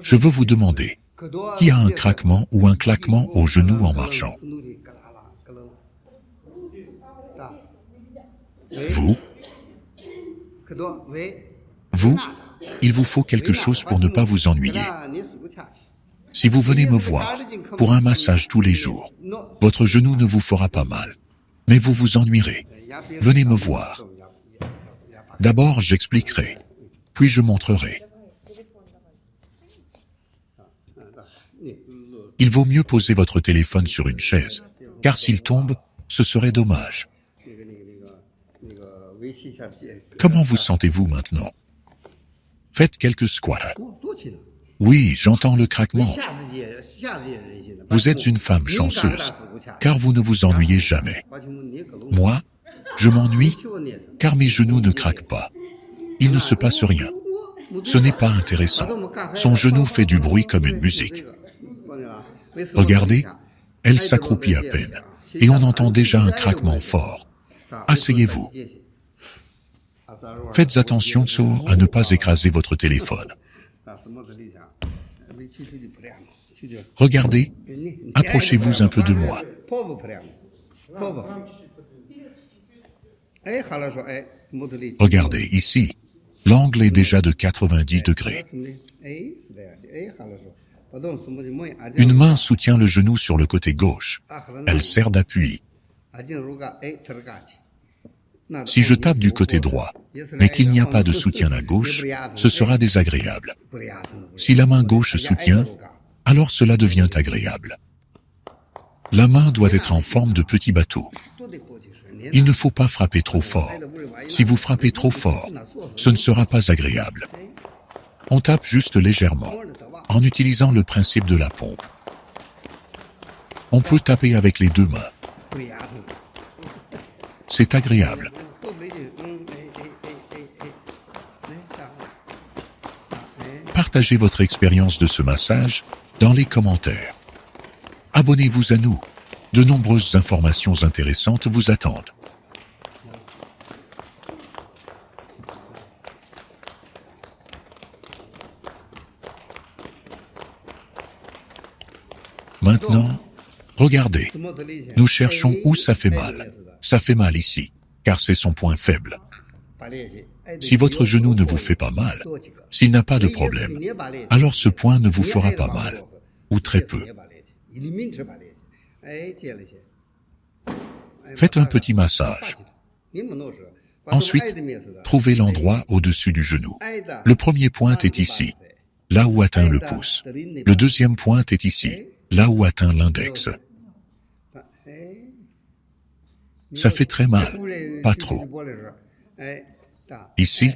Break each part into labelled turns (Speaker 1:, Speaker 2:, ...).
Speaker 1: Je veux vous demander, qui a un craquement ou un claquement au genou en marchant? Vous? Vous? Il vous faut quelque chose pour ne pas vous ennuyer. Si vous venez me voir pour un massage tous les jours, votre genou ne vous fera pas mal, mais vous vous ennuierez. Venez me voir. D'abord, j'expliquerai, puis je montrerai. Il vaut mieux poser votre téléphone sur une chaise, car s'il tombe, ce serait dommage. Comment vous sentez-vous maintenant? Faites quelques squats. Oui, j'entends le craquement. Vous êtes une femme chanceuse, car vous ne vous ennuyez jamais. Moi, je m'ennuie, car mes genoux ne craquent pas. Il ne se passe rien. Ce n'est pas intéressant. Son genou fait du bruit comme une musique. Regardez, elle s'accroupit à peine, et on entend déjà un craquement fort. Asseyez-vous. Faites attention, à ne pas écraser votre téléphone. Regardez, approchez-vous un peu de moi. Regardez, ici, l'angle est déjà de 90 degrés. Une main soutient le genou sur le côté gauche. Elle sert d'appui. Si je tape du côté droit, mais qu'il n'y a pas de soutien à gauche, ce sera désagréable. Si la main gauche soutient, alors cela devient agréable. La main doit être en forme de petit bateau. Il ne faut pas frapper trop fort. Si vous frappez trop fort, ce ne sera pas agréable. On tape juste légèrement, en utilisant le principe de la pompe. On peut taper avec les deux mains. C'est agréable. Partagez votre expérience de ce massage dans les commentaires. Abonnez-vous à nous. De nombreuses informations intéressantes vous attendent. Maintenant, regardez. Nous cherchons où ça fait mal. Ça fait mal ici, car c'est son point faible. Si votre genou ne vous fait pas mal, s'il n'a pas de problème, alors ce point ne vous fera pas mal, ou très peu. Faites un petit massage. Ensuite, trouvez l'endroit au-dessus du genou. Le premier point est ici, là où atteint le pouce. Le deuxième point est ici, là où atteint l'index. Ça fait très mal, pas trop. Ici,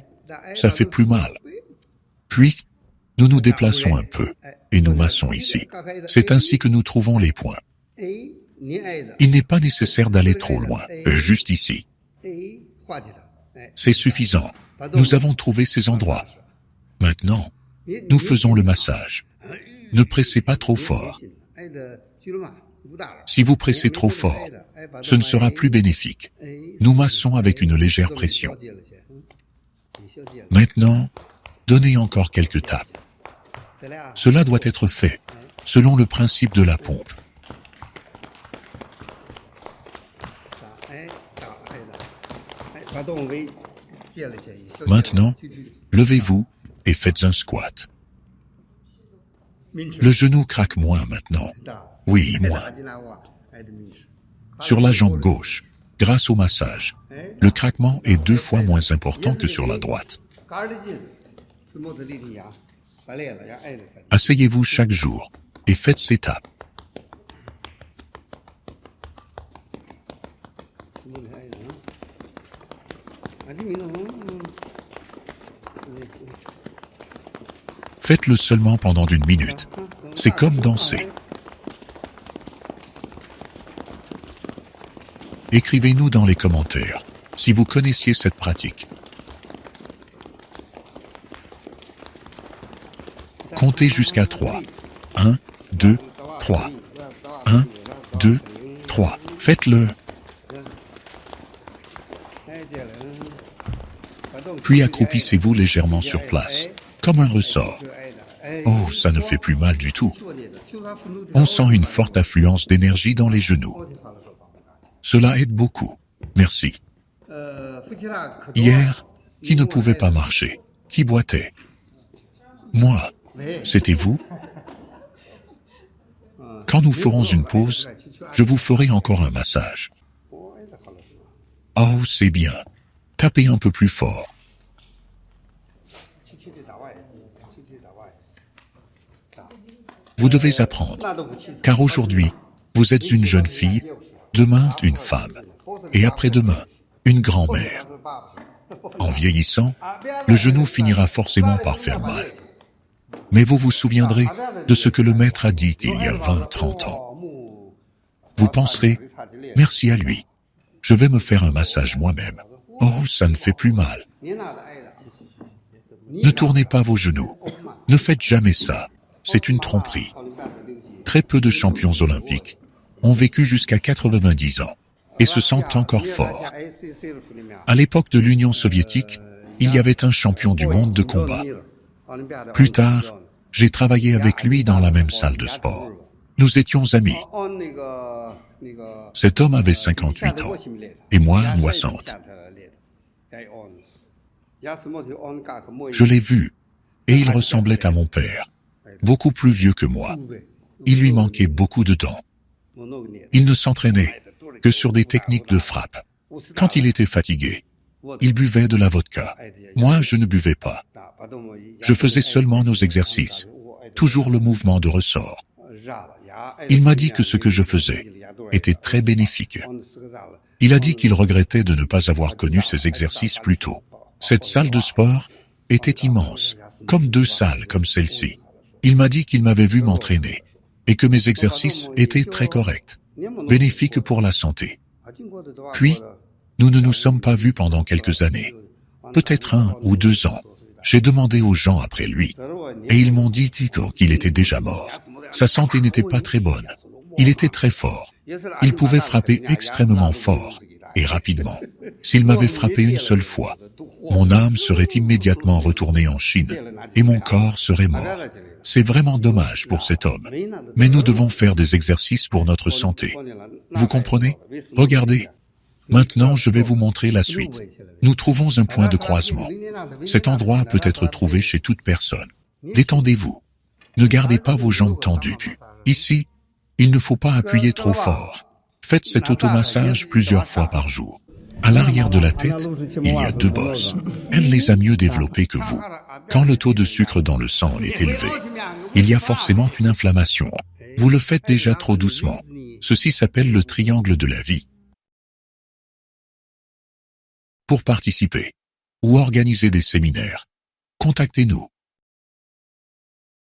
Speaker 1: ça fait plus mal. Puis, nous nous déplaçons un peu et nous massons ici. C'est ainsi que nous trouvons les points. Il n'est pas nécessaire d'aller trop loin, juste ici. C'est suffisant. Nous avons trouvé ces endroits. Maintenant, nous faisons le massage. Ne pressez pas trop fort. Si vous pressez trop fort, ce ne sera plus bénéfique. Nous massons avec une légère pression. Maintenant, donnez encore quelques tapes. Cela doit être fait selon le principe de la pompe. Maintenant, levez-vous et faites un squat. Le genou craque moins maintenant. Oui, moins. Sur la jambe gauche, grâce au massage, le craquement est 2 fois moins important que sur la droite. Asseyez-vous chaque jour et faites ces tapes. Faites-le seulement pendant 1 minute. C'est comme danser. Écrivez-nous dans les commentaires si vous connaissiez cette pratique. Comptez jusqu'à 3. 1, 2, 3. 1, 2, 3. Faites-le. Puis accroupissez-vous légèrement sur place, comme un ressort. Oh, ça ne fait plus mal du tout. On sent une forte affluence d'énergie dans les genoux. Cela aide beaucoup. Merci. Hier, qui ne pouvait pas marcher? Qui boitait? Moi. C'était vous? Quand nous ferons une pause, je vous ferai encore un massage. Oh, c'est bien. Tapez un peu plus fort. Vous devez apprendre, car aujourd'hui, vous êtes une jeune fille, demain une femme, et après-demain, une grand-mère. En vieillissant, le genou finira forcément par faire mal. Mais vous vous souviendrez de ce que le maître a dit il y a 20-30 ans. Vous penserez, merci à lui, je vais me faire un massage moi-même. Oh, ça ne fait plus mal. Ne tournez pas vos genoux. Ne faites jamais ça. C'est une tromperie. Très peu de champions olympiques ont vécu jusqu'à 90 ans et se sentent encore forts. À l'époque de l'Union soviétique, il y avait un champion du monde de combat. Plus tard, j'ai travaillé avec lui dans la même salle de sport. Nous étions amis. Cet homme avait 58 ans et moi 60. Je l'ai vu et il ressemblait à mon père, beaucoup plus vieux que moi. Il lui manquait beaucoup de dents. Il ne s'entraînait que sur des techniques de frappe. Quand il était fatigué, il buvait de la vodka. Moi, je ne buvais pas. Je faisais seulement nos exercices, toujours le mouvement de ressort. Il m'a dit que ce que je faisais était très bénéfique. Il a dit qu'il regrettait de ne pas avoir connu ces exercices plus tôt. Cette salle de sport était immense, comme 2 salles comme celle-ci. Il m'a dit qu'il m'avait vu m'entraîner et que mes exercices étaient très corrects, bénéfiques pour la santé. Puis, nous ne nous sommes pas vus pendant quelques années, peut-être 1 ou 2 ans. J'ai demandé aux gens après lui, et ils m'ont dit qu'il était déjà mort. Sa santé n'était pas très bonne. Il était très fort. Il pouvait frapper extrêmement fort et rapidement. S'il m'avait frappé une seule fois, mon âme serait immédiatement retournée en Chine et mon corps serait mort. C'est vraiment dommage pour cet homme. Mais nous devons faire des exercices pour notre santé. Vous comprenez? Regardez. Maintenant, je vais vous montrer la suite. Nous trouvons un point de croisement. Cet endroit peut être trouvé chez toute personne. Détendez-vous. Ne gardez pas vos jambes tendues. Ici, il ne faut pas appuyer trop fort. Faites cet automassage plusieurs fois par jour. À l'arrière de la tête, il y a 2 bosses. Elle les a mieux développées que vous. Quand le taux de sucre dans le sang est élevé, il y a forcément une inflammation. Vous le faites déjà trop doucement. Ceci s'appelle le triangle de la vie. Pour participer ou organiser des séminaires, contactez-nous.